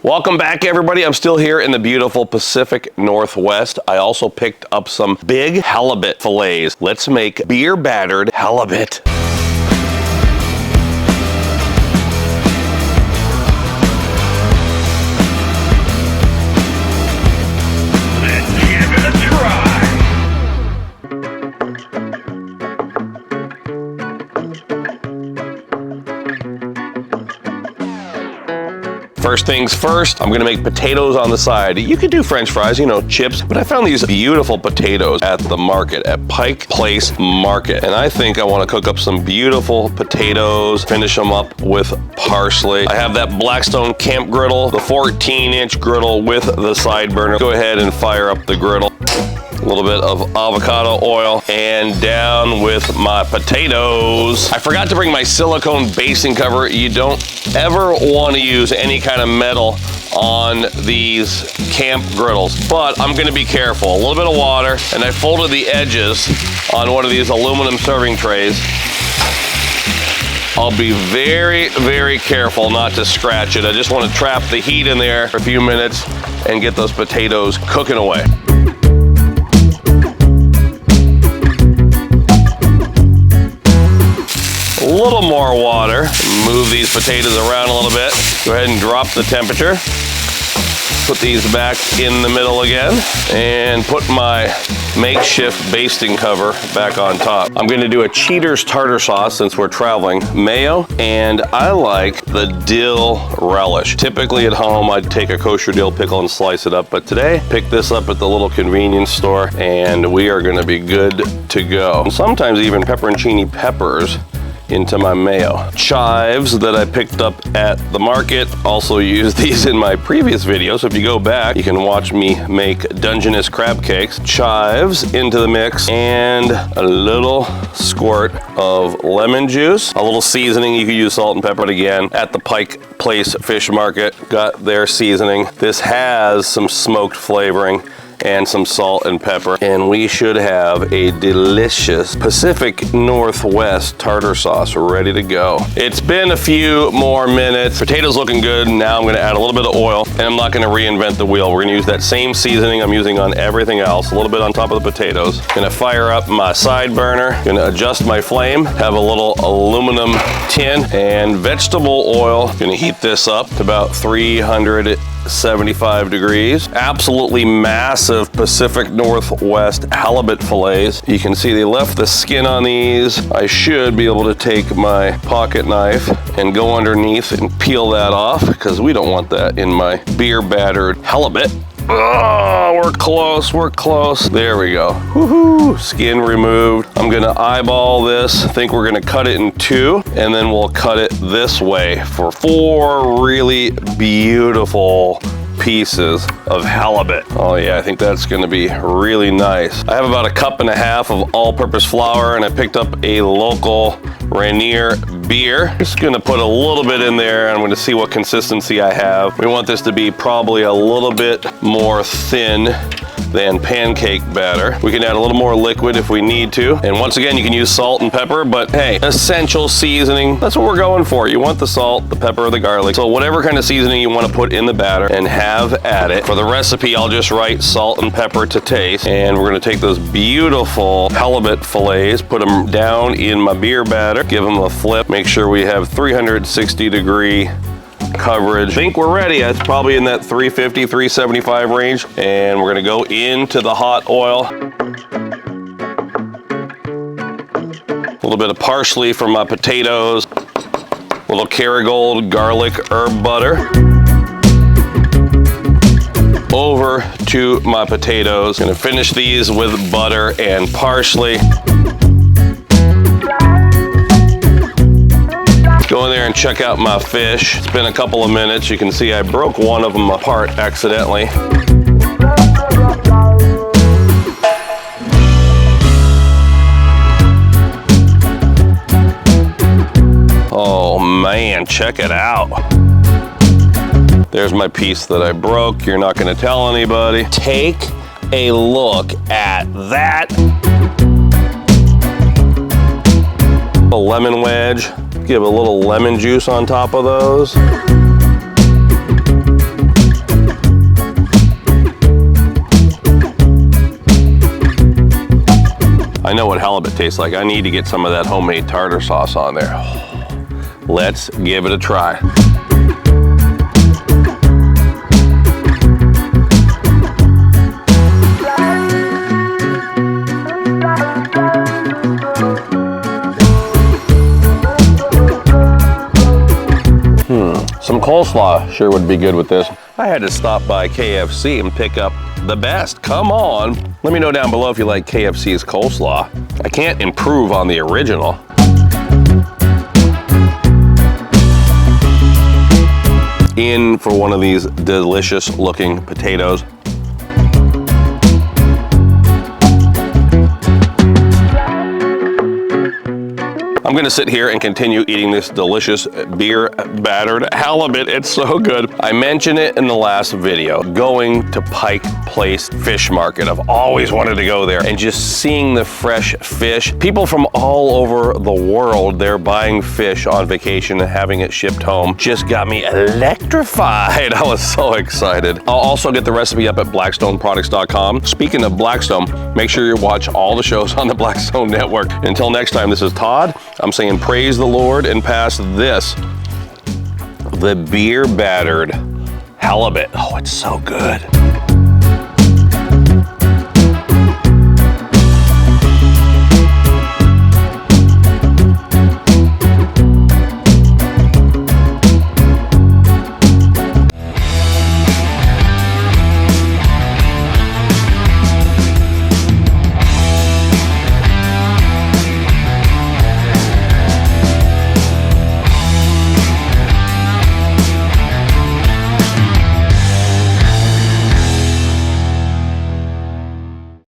Welcome back, everybody. I'm still here in the beautiful Pacific Northwest. I also picked up some big halibut fillets. Let's make beer-battered halibut. First things first, I'm gonna make potatoes on the side. You could do French fries, you know, chips, but I found these beautiful potatoes at the market, at Pike Place Market. And I think I wanna cook up some beautiful potatoes, finish them up with parsley. I have that Blackstone Camp griddle, the 14-inch griddle with the side burner. Go ahead and fire up the griddle. A little bit of avocado oil and down with my potatoes. I forgot to bring my silicone basting cover. You don't ever want to use any kind of metal on these camp griddles, but I'm gonna be careful. A little bit of water, and I folded the edges on one of these aluminum serving trays. I'll be very, very careful not to scratch it. I just want to trap the heat in there for a few minutes and get those potatoes cooking away. A little more water. Move these potatoes around a little bit. Go ahead and drop the temperature. Put these back in the middle again and put my makeshift basting cover back on top. I'm gonna do a Cheater's tartar sauce since we're traveling. Mayo, and I like the dill relish. Typically at home, I'd take a kosher dill pickle and slice it up, but today, pick this up at the little convenience store and we are gonna be good to go. Sometimes even pepperoncini peppers into my mayo. Chives that I picked up at the market. Also used these in my previous video, so if you go back, you can watch me make Dungeness crab cakes. Chives into the mix and a little squirt of lemon juice. A little seasoning, you could use salt and pepper. But again, at the Pike Place Fish Market, got their seasoning. This has some smoked flavoring and some salt and pepper, and we should have a delicious Pacific Northwest tartar sauce ready to go. It's been a few more minutes. Potatoes looking good. Now I'm gonna add a little bit of oil, and I'm not gonna reinvent the wheel. We're gonna use that same seasoning I'm using on everything else, a little bit on top of the potatoes. Gonna fire up my side burner, gonna adjust my flame, have a little aluminum tin, and vegetable oil. Gonna heat this up to about 375 degrees. Absolutely massive Pacific Northwest halibut fillets. You can see they left the skin on these. I should be able to take my pocket knife and go underneath and peel that off because we don't want that in my beer-battered halibut. Oh, we're close, we're close. There we go. Woohoo! Skin removed. I'm gonna eyeball this. I think we're gonna cut it in two, and then we'll cut it this way for 4 really beautiful pieces of halibut. Oh yeah, I think that's gonna be really nice. I have about 1.5 cups of all-purpose flour, and I picked up a local Rainier beer. Just gonna put a little bit in there. I'm gonna see what consistency I have. We want this to be probably a little bit more thin than pancake batter. We can add a little more liquid if we need to. And once again, you can use salt and pepper, but hey, essential seasoning, that's what we're going for. You want the salt, the pepper, the garlic. So whatever kind of seasoning you want to put in the batter and have at it. For the recipe, I'll just write salt and pepper to taste. And we're gonna take those beautiful halibut fillets, put them down in my beer batter, give them a flip, make sure we have 360-degree coverage. I think we're ready. It's probably in that 350, 375 range. And we're gonna go into the hot oil. A little bit of parsley for my potatoes. A little Kerrygold garlic herb butter. Over to my potatoes. Gonna finish these with butter and parsley. Go in there and check out my fish. It's been a couple of minutes. You can see I broke one of them apart accidentally. Oh man, check it out. There's my piece that I broke. You're not gonna tell anybody. Take a look at that. A lemon wedge. Give a little lemon juice on top of those. taste like. I need to get some of that homemade tartar sauce on there. Let's give it a try. Some coleslaw sure would be good with this. I had to stop by KFC and pick up the best. Come on. Let me know down below if you like KFC's coleslaw. I can't improve on the original. In for one of these delicious looking potatoes. I'm gonna sit here and continue eating this delicious beer-battered halibut. It's so good. I mentioned it in the last video, going to Pike Place Fish Market. I've always wanted to go there, and just seeing the fresh fish. People from all over the world, they're buying fish on vacation and having it shipped home. Just got me electrified. I was so excited. I'll also get the recipe up at blackstoneproducts.com. Speaking of Blackstone, make sure you watch all the shows on the Blackstone Network. Until next time, this is Todd. I'm saying praise the Lord and pass this, the beer-battered halibut. Oh, it's so good.